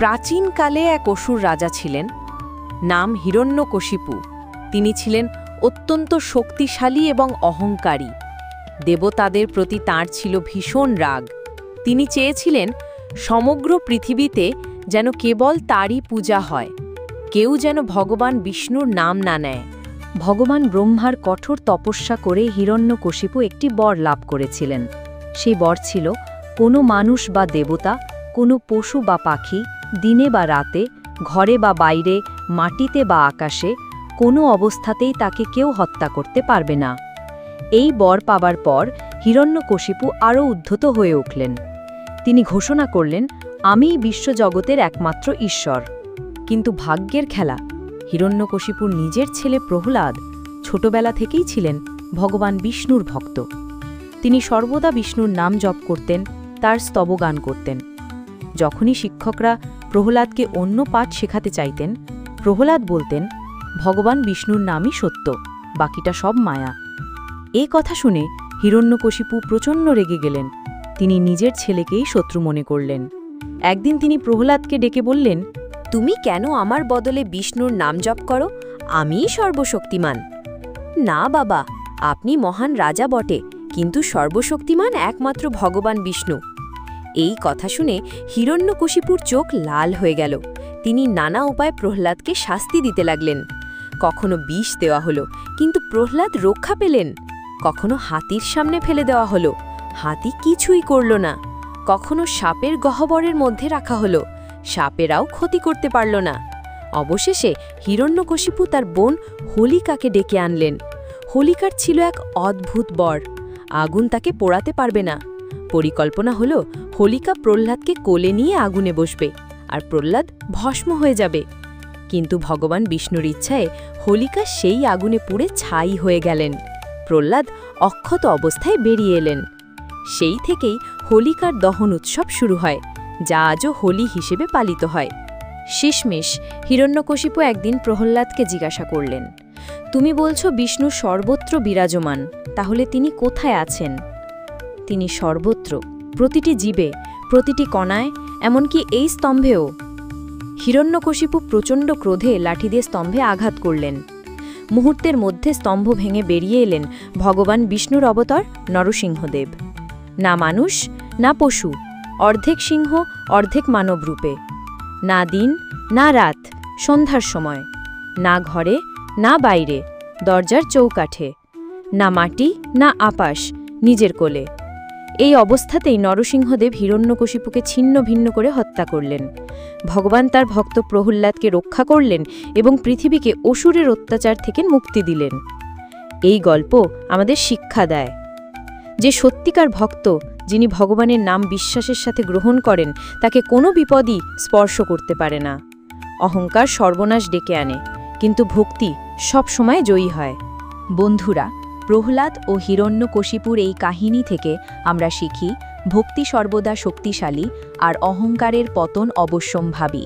প্রাচীনকালে এক অসুর রাজা ছিলেন, নাম হিরণ্যকশিপু। তিনি ছিলেন অত্যন্ত শক্তিশালী এবং অহংকারী। দেবতাদের প্রতি তাঁর ছিল ভীষণ রাগ। তিনি চেয়েছিলেন সমগ্র পৃথিবীতে যেন কেবল তারই পূজা হয়, কেউ যেন ভগবান বিষ্ণুর নাম না নেয়। ভগবান ব্রহ্মার কঠোর তপস্যা করে হিরণ্যকশিপু একটি বর লাভ করেছিলেন। সেই বর ছিল কোনো মানুষ বা দেবতা, কোনো পশু বা পাখি, দিনে বা রাতে, ঘরে বা বাইরে, মাটিতে বা আকাশে, কোনো অবস্থাতেই তাকে কেউ হত্যা করতে পারবে না। এই বর পাবার পর হিরণ্যকশিপু আরও উদ্ধত হয়ে উঠলেন। তিনি ঘোষণা করলেন, আমিই বিশ্বজগতের একমাত্র ঈশ্বর। কিন্তু ভাগ্যের খেলা, হিরণ্যকশিপুর নিজের ছেলে প্রহ্লাদ ছোটবেলা থেকেই ছিলেন ভগবান বিষ্ণুর ভক্ত। তিনি সর্বদা বিষ্ণুর নাম জপ করতেন, তার স্তবগান করতেন। যখনই শিক্ষকরা প্রহ্লাদকে অন্য পাঠ শেখাতে চাইতেন, প্রহ্লাদ বলতেন, ভগবান বিষ্ণুর নামই সত্য, বাকিটা সব মায়া। এ কথা শুনে হিরণ্যকশিপু প্রচণ্ড রেগে গেলেন। তিনি নিজের ছেলেকেই শত্রু মনে করলেন। একদিন তিনি প্রহ্লাদকে ডেকে বললেন, তুমি কেন আমার বদলে বিষ্ণুর নাম জপ করো? আমিই সর্বশক্তিমান। না বাবা, আপনি মহান রাজা বটে, কিন্তু সর্বশক্তিমান একমাত্র ভগবান বিষ্ণু। এই কথা শুনে হিরণ্যকশিপুর চোখ লাল হয়ে গেল। তিনি নানা উপায়ে প্রহ্লাদকে শাস্তি দিতে লাগলেন। কখনো বিষ দেওয়া হলো, কিন্তু প্রহ্লাদ রক্ষা পেলেন। কখনো হাতির সামনে ফেলে দেওয়া হলো, হাতি কিছুই করল না। কখনো সাপের গহ্বরের মধ্যে রাখা হলো, সাপেরাও ক্ষতি করতে পারল না। অবশেষে হিরণ্যকশিপু তার বোন হোলিকাকে ডেকে আনলেন। হোলিকার ছিল এক অদ্ভুত বর, আগুন তাকে পোড়াতে পারবে না। পরিকল্পনা হলো হোলিকা প্রহ্লাদকে কোলে নিয়ে আগুনে বসবে, আর প্রহ্লাদ ভস্ম হয়ে যাবে। কিন্তু ভগবান বিষ্ণুর ইচ্ছায় হোলিকা সেই আগুনে পুড়ে ছাই হয়ে গেলেন। প্রহ্লাদ অক্ষত অবস্থায় বেরিয়ে এলেন। সেই থেকেই হোলিকার দহন উৎসব শুরু হয়, যা আজও হোলি হিসেবে পালিত হয়। শেষমেশ হিরণ্যকশিপু একদিন প্রহ্লাদকে জিজ্ঞাসা করলেন, তুমি বলছো বিষ্ণু সর্বত্র বিরাজমান, তাহলে তিনি কোথায় আছেন? তিনি সর্বত্র, প্রতিটি জীবে, প্রতিটি কণায়, এমনকি এই স্তম্ভেও। হিরণ্যকশিপু প্রচণ্ড ক্রোধে লাঠি দিয়ে স্তম্ভে আঘাত করলেন। মুহূর্তের মধ্যে স্তম্ভ ভেঙে বেরিয়ে এলেন ভগবান বিষ্ণুর অবতার নরসিংহদেব। না মানুষ, না পশু, অর্ধেক সিংহ, অর্ধেক মানব রূপে। না দিন, না রাত, সন্ধ্যার সময়। না ঘরে, না বাইরে, দরজার চৌকাঠে। না মাটি, না আকাশ, নিজের কোলে। এই অবস্থাতেই নরসিংহদেব হিরণ্যকশিপুকে ছিন্ন ভিন্ন করে হত্যা করলেন। ভগবান তার ভক্ত প্রহ্লাদকে রক্ষা করলেন এবং পৃথিবীকে অসুরের অত্যাচার থেকে মুক্তি দিলেন। এই গল্প আমাদের শিক্ষা দেয় যে সত্যিকার ভক্ত, যিনি ভগবানের নাম বিশ্বাসের সাথে গ্রহণ করেন, তাকে কোনো বিপদই স্পর্শ করতে পারে না। অহংকার সর্বনাশ ডেকে আনে, কিন্তু ভক্তি সব সময় জয়ী হয়। বন্ধুরা, প্রহ্লাদ ও হিরণ্যকশিপুর এই কাহিনী থেকে আমরা শিখি, ভক্তি সর্বদা শক্তিশালী, আর অহংকারের পতন অবশ্যম্ভাবী।